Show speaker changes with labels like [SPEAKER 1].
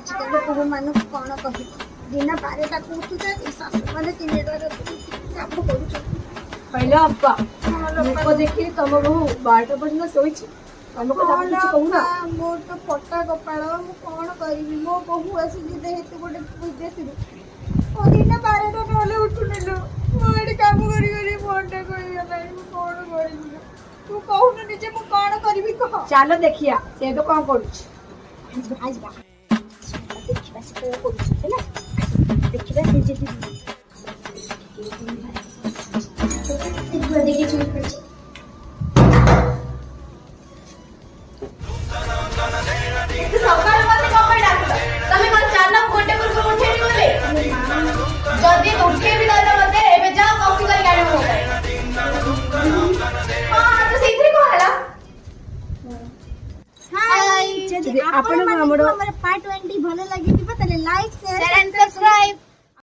[SPEAKER 1] आजकल पुह मान कौन कह दिन 12टा उठुଛନ୍ତି शाशु मैंने 3टा काम
[SPEAKER 2] କହିଲେ ଅପା ଲୋକ ଦେଖିଲି ତମ ବୋହୁ 12ଟା ପର୍ଯ୍ୟନ୍ତ ଶୋଇଛି ତମ କଥା କିଛି କହୁନା।
[SPEAKER 1] मोर तो फटा कपाल मु कौन करी मो बहु आसिक जेहेतु गोटे विदेशी दिन 12टा नले उठुनेलो मोड़ी काम करी फोनटा कहीगला कौन करी तू कहून निजे मु कौन करी कह
[SPEAKER 2] ଚାଲ ଦେଖିଆ ସେ ତ କଣ କରୁଛି।
[SPEAKER 1] देखा से कौन करुला देखा से जे देखिए चुप कर
[SPEAKER 3] सकाळ मध्ये कपडे टाकलं तुम्ही मला चारला कोटे करून उठेली बोले जल्दी उठे भी दादा मते एबे जा कॉफी कर गाड़ी में हां तो सीधे को हला
[SPEAKER 1] हाय जदि आपण हमरो पार्ट 20 भलो लागि दिबा तले लाइक शेयर